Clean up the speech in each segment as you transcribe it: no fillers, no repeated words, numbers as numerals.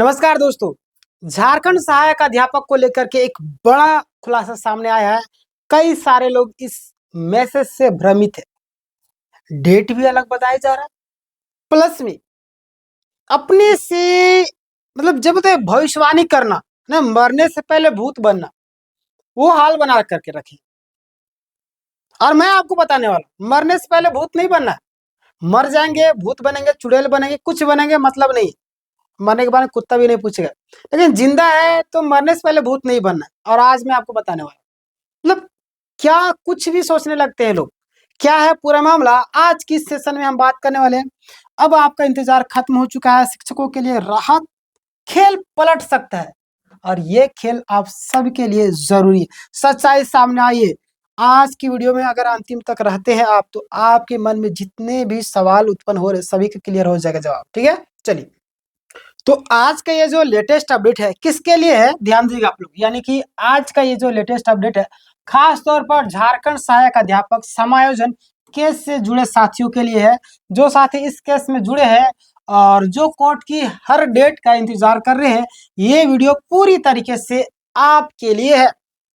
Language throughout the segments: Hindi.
नमस्कार दोस्तों। झारखंड सहायक अध्यापक को लेकर के एक बड़ा खुलासा सामने आया है। कई सारे लोग इस मैसेज से भ्रमित है। डेट भी अलग बताया जा रहा है, प्लस में अपने से जब होता है भविष्यवाणी करना ना, मरने से पहले भूत बनना, वो हाल बना करके रखे। और मैं आपको बताने वाला, मरने से पहले भूत नहीं बनना है। मर जाएंगे भूत बनेंगे, चुड़ैल बनेंगे, कुछ बनेंगे, मतलब नहीं। मरने के बाद में कुत्ता भी नहीं पूछेगा, लेकिन जिंदा है तो मरने से पहले भूत नहीं बनना है। और आज मैं आपको बताने वाला क्या कुछ भी सोचने लगते हैं लोग। क्या है पूरा मामला, आज की सेशन में हम बात करने वाले हैं। अब आपका इंतजार खत्म हो चुका है। शिक्षकों के लिए राहत, खेल पलट सकता है और ये खेल आप सबके लिए जरूरी है। सच्चाई सामने आई है। आज की वीडियो में अगर अंतिम तक रहते हैं आप, तो आपके मन में जितने भी सवाल उत्पन्न हो रहे सभी का क्लियर हो जाएगा जवाब। ठीक है, चलिए। तो आज का ये जो लेटेस्ट अपडेट है किसके लिए है, ध्यान दीजिएगा आप लोग। यानी कि आज का ये जो लेटेस्ट अपडेट है खास तौर पर झारखंड सहायक अध्यापक समायोजन केस से जुड़े साथियों के लिए है। जो साथी इस केस में जुड़े हैं और जो कोर्ट की हर डेट का इंतजार कर रहे हैं, ये वीडियो पूरी तरीके से आपके लिए है।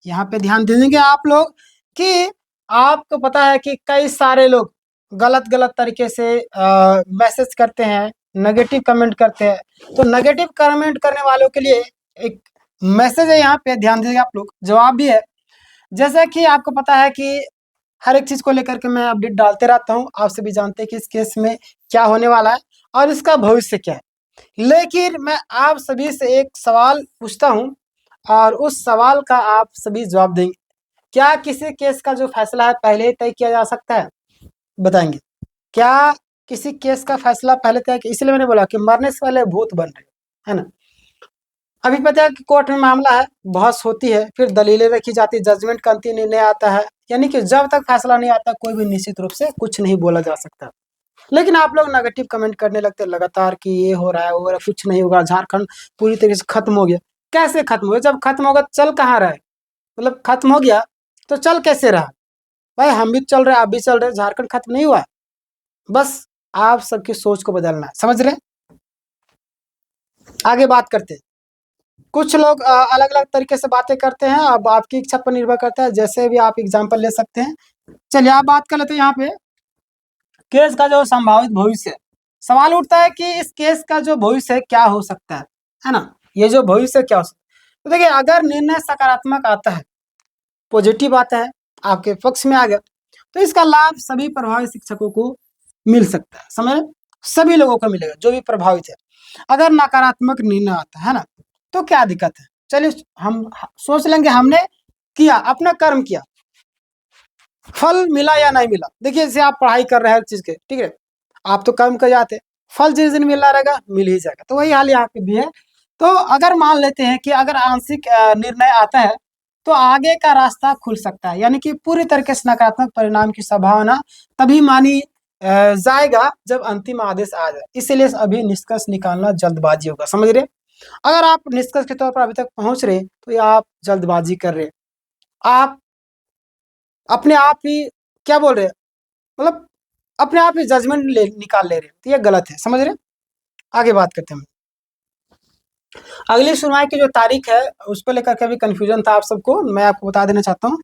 यहाँ पे ध्यान दीजिएगा आप लोग कि आपको पता है कि कई सारे लोग गलत गलत तरीके से मैसेज करते हैं, नेगेटिव कमेंट करते हैं। तो नेगेटिव कमेंट करने वालों के लिए एक मैसेज है, यहाँ पे ध्यान दीजिएगा आप लोग। जवाब भी है। जैसा कि आपको पता है कि हर एक चीज को लेकर के मैं अपडेट डालते रहता हूँ। आप सभी जानते हैं कि इस केस में क्या होने वाला है और इसका भविष्य क्या है। लेकिन मैं आप सभी से एक सवाल पूछता हूँ और उस सवाल का आप सभी जवाब देंगे। क्या किसी केस का जो फैसला है पहले ही तय किया जा सकता है? बताएंगे। क्या किसी केस का फैसला पहले तय? इसलिए मैंने बोला कि मरने से पहले भूत बन रहे है ना। अभी पता है कि कोर्ट में मामला है, बहस होती है, फिर दलीलें रखी जाती है, जजमेंट का अंतिम निर्णय आता है। यानी कि जब तक फैसला नहीं आता कोई भी निश्चित रूप से कुछ नहीं बोला जा सकता। लेकिन आप लोग नेगेटिव कमेंट करने लगते हैं लगातार कि ये हो रहा है वो हो रहा है, कुछ नहीं होगा, झारखंड पूरी तरीके से खत्म हो गया। कैसे खत्म हो गया? जब खत्म होगा चल कहाँ रहा है? खत्म हो गया तो चल कैसे रहा? भाई हम भी चल रहे हैं, आप भी चल रहे हैं, झारखंड खत्म नहीं हुआ है। बस आप सबकी सोच को बदलना है, समझ रहे हैं? आगे बात करते हैं। कुछ लोग अलग अलग तरीके से बातें करते हैं। अब आपकी इच्छा पर निर्भर करता है, जैसे भी आप एग्जाम्पल ले सकते हैं। चलिए आप बात कर लेते हैं। यहाँ पे केस का जो संभावित भविष्य है, सवाल उठता है कि इस केस का जो भविष्य है क्या हो सकता है ना। ये जो भविष्य क्या हो सकता है, तो देखिए अगर निर्णय सकारात्मक आता है, पॉजिटिव आता है, आपके पक्ष में आ गया, तो इसका लाभ सभी प्रभावित शिक्षकों को मिल सकता है। समझ रहे? सभी लोगों को मिलेगा जो भी प्रभावित है। अगर नकारात्मक निर्णय आता है ना, तो क्या दिक्कत है? चलिए हम सोच लेंगे, हमने किया, अपना कर्म किया, फल मिला या नहीं मिला। देखिए जैसे आप पढ़ाई कर रहे हैं चीज के, ठीक है, आप तो कर्म कर जाते, फल जिस दिन मिल रहा रहेगा मिल ही जाएगा। तो वही हाल यहाँ पे भी है। तो अगर मान लेते हैं कि अगर आंशिक निर्णय आता है तो आगे का रास्ता खुल सकता है। यानी कि पूरी तरीके से नकारात्मक परिणाम की संभावना तभी मानी जाएगा जब अंतिम आदेश आ जाए। इसीलिए अभी निष्कर्ष निकालना जल्दबाजी होगा। समझ रहे? अगर आप निष्कर्ष के तौर पर अभी तक पहुंच रहे तो ये आप जल्दबाजी कर रहे, आप अपने आप ही क्या बोल रहे, अपने आप ही जजमेंट निकाल ले रहे, तो ये गलत है। समझ रहे? आगे बात करते हैं। अगली सुनवाई की जो तारीख है उस पर लेकर के भी कंफ्यूजन था आप सबको, मैं आपको बता देना चाहता हूँ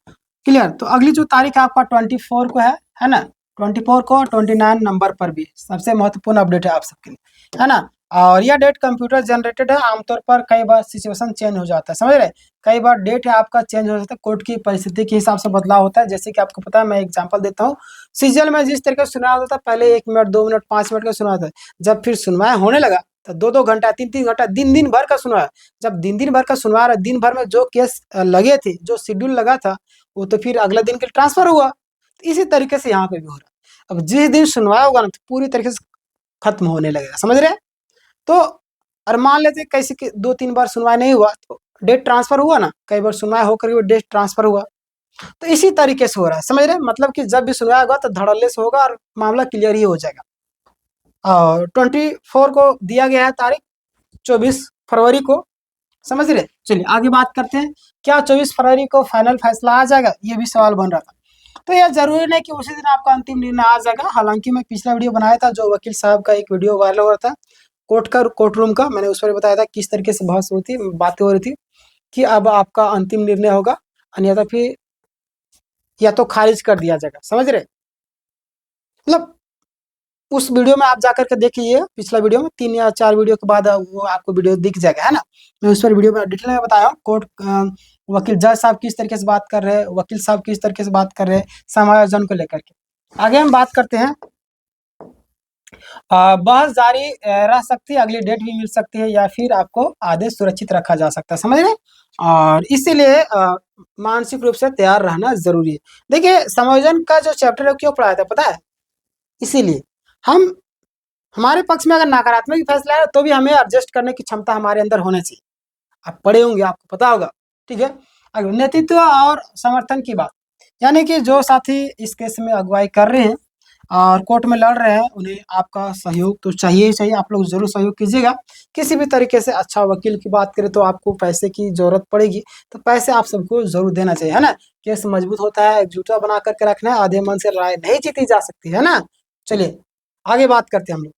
क्लियर। तो अगली जो तारीख है आपका 24 को है ना। 24 को 29 नंबर पर भी सबसे महत्वपूर्ण अपडेट है आप सबके लिए, है ना। और यह डेट कंप्यूटर जनरेटेड है। आमतौर पर कई बार सिचुएशन चेंज हो जाता है, समझ रहे, कई बार डेट है आपका चेंज हो जाता है, कोर्ट की परिस्थिति के हिसाब से बदलाव होता है। जैसे कि आपको पता है, मैं एग्जांपल देता हूँ। सीजल में जिस तरीके से सुनवाई होता था, पहले 1 मिनट 2 मिनट 5 मिनट का सुनवाई था। जब फिर सुनवाई होने लगा तो 2-2 घंटा 3-3 घंटा दिन भर का सुनवाई। जब दिन भर का सुनवा रहा, दिन भर में जो केस लगे थे, जो शेड्यूल लगा था, वो तो फिर अगले दिन के ट्रांसफर हुआ। तो इसी तरीके से यहाँ पे भी हो रहा है। अब जिस दिन सुनवाई होगा ना तो पूरी तरीके से खत्म होने लगेगा। समझ रहे? तो और मान लेते कैसे कि 2-3 बार सुनवाई नहीं हुआ तो डेट ट्रांसफर हुआ ना, कई बार सुनवाई होकर डेट ट्रांसफर हुआ। तो इसी तरीके से हो रहा है। समझ रहे? मतलब कि जब भी सुनवाई होगा तो धड़ल्ले से होगा और मामला क्लियर ही हो जाएगा। और 24 को दिया गया है तारीख, 24 फरवरी को। समझ रहे? चलिए आगे बात करते हैं। क्या 24 फरवरी को फाइनल फैसला आ जाएगा? ये भी सवाल बन रहा था। तो यह जरूरी नहीं कि उसी दिन आपका अंतिम निर्णय आ जाएगा। हालांकि मैं पिछला वीडियो बनाया था, जो वकील साहब का एक वीडियो वायरल हो रहा था, कोर्ट रूम का मैंने उस पर बताया था किस तरीके से बहस हुई थी, बातें हो रही थी कि अब आपका अंतिम निर्णय होगा, अन्यथा फिर या तो खारिज कर दिया जाएगा। समझ रहे? मतलब उस वीडियो में आप जाकर के देखिए, पिछला वीडियो में 3 या 4 वीडियो के बाद वो आपको वीडियो दिख जाएगा, है ना। मैं उस पर वीडियो में डिटेल में बताया हूँ। वकील जज साहब किस तरीके से बात कर रहे हैं, वकील साहब किस तरीके से बात कर रहे हैं समायोजन को लेकर के। आगे हम बात करते हैं। बहस जारी रह सकती है, अगली डेट भी मिल सकती है, या फिर आपको आदेश सुरक्षित रखा जा सकता है। समझ रहे? और इसीलिए मानसिक रूप से तैयार रहना जरूरी है। देखिए, समायोजन का जो चैप्टर है क्यों पढ़ाया था पता है? इसीलिए हम हमारे पक्ष में अगर नकारात्मक फैसला है तो भी हमें एडजस्ट करने की क्षमता हमारे अंदर होनी चाहिए। आप पढ़े होंगे, आपको पता होगा। ठीक है, अगर नेतृत्व और समर्थन की बात, यानी कि जो साथी इस केस में अगुवाई कर रहे हैं और कोर्ट में लड़ रहे हैं, उन्हें आपका सहयोग तो चाहिए ही चाहिए। आप लोग जरूर सहयोग कीजिएगा किसी भी तरीके से। अच्छा वकील की बात करें तो आपको पैसे की जरूरत पड़ेगी, तो पैसे आप सबको जरूर देना चाहिए, है ना। केस मजबूत होता है, एकजुटता बना करके रखना है, आधे मन से लड़ाई नहीं जीती जा सकती, है ना। चलिए आगे बात करते हैं हम लोग।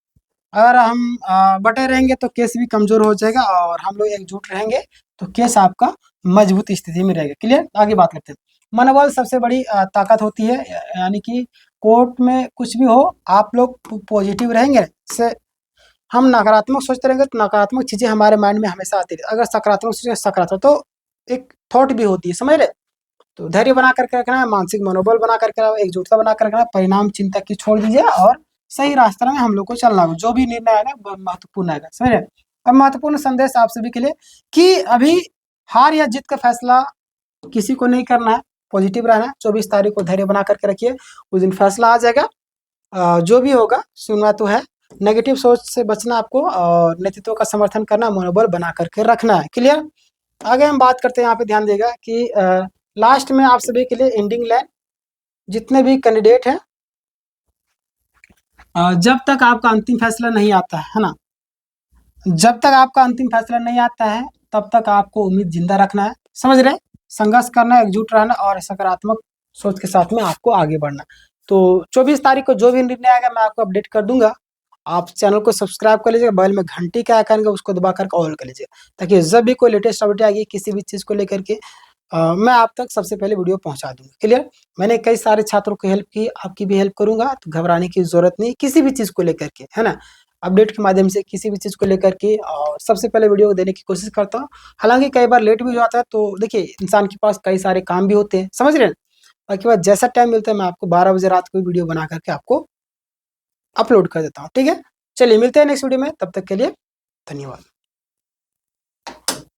अगर हम बटे रहेंगे तो केस भी कमजोर हो जाएगा, और हम लोग एकजुट रहेंगे तो केस आपका मजबूत स्थिति में रहेगा। क्लियर? आगे बात करते हैं। मनोबल सबसे बड़ी ताकत होती है, यानी कि कोर्ट में कुछ भी हो आप लोग पॉजिटिव रहेंगे। से हम नकारात्मक सोचते रहेंगे तो नकारात्मक चीजें हमारे माइंड में हमेशा आती रहती है। अगर सकारात्मक सोचें सकारात्मक, तो एक थॉट भी होती है, समझ रहे? तो धैर्य बना करके रखना है, मानसिक मनोबल बना करके रखना है, एकजुटता बना कर रखना है, परिणाम चिंता की छोड़ दीजिए और सही रास्ते में हम लोग को चलना है। जो भी निर्णय आएगा बहुत महत्वपूर्ण आएगा, समझ रहे? अब महत्वपूर्ण संदेश आप सभी के लिए कि अभी हार या जीत का फैसला किसी को नहीं करना है, पॉजिटिव रहना है। 24 तारीख को धैर्य बना करके रखिए, उस दिन फैसला आ जाएगा। जो भी होगा सुनना तो है। नेगेटिव सोच से बचना आपको, और नेतृत्व का समर्थन करना, मनोबल बना करके रखना है। क्लियर? आगे हम बात करते हैं, यहाँ पे ध्यान देगा कि लास्ट में आप सभी के लिए एंडिंग लाइन, जितने भी कैंडिडेट हैं, जब तक आपका अंतिम फैसला नहीं आता है ना, जब तक आपका अंतिम फैसला नहीं आता है तब तक आपको उम्मीद जिंदा रखना है। समझ रहे? संघर्ष करना, एकजुट रहना और सकारात्मक सोच के साथ में आपको आगे बढ़ना। तो 24 तारीख को जो भी निर्णय आएगा मैं आपको अपडेट कर दूंगा। आप चैनल को सब्सक्राइब कर लीजिएगा, बगल में घंटी का आइकन का उसको दबा करके ऑल कर लीजिएगा, ताकि जब भी कोई लेटेस्ट अपडेट आएगी किसी भी चीज़ को लेकर के मैं आप तक सबसे पहले वीडियो पहुंचा दूंगा। क्लियर? मैंने कई सारे छात्रों की हेल्प की, आपकी भी हेल्प करूंगा, तो घबराने की जरूरत नहीं किसी भी चीज़ को लेकर के, है ना। अपडेट के माध्यम से किसी भी चीज़ को लेकर के और सबसे पहले वीडियो देने की कोशिश करता हूँ। हालांकि कई बार लेट भी हो जाता है, तो देखिए इंसान के पास कई सारे काम भी होते हैं, समझ रहे हैं। बाकी बात जैसा टाइम मिलता है मैं आपको 12 बजे रात को वीडियो बना करके आपको अपलोड कर देता हूँ। ठीक है, चलिए मिलते हैं नेक्स्ट वीडियो में, तब तक के लिए धन्यवाद।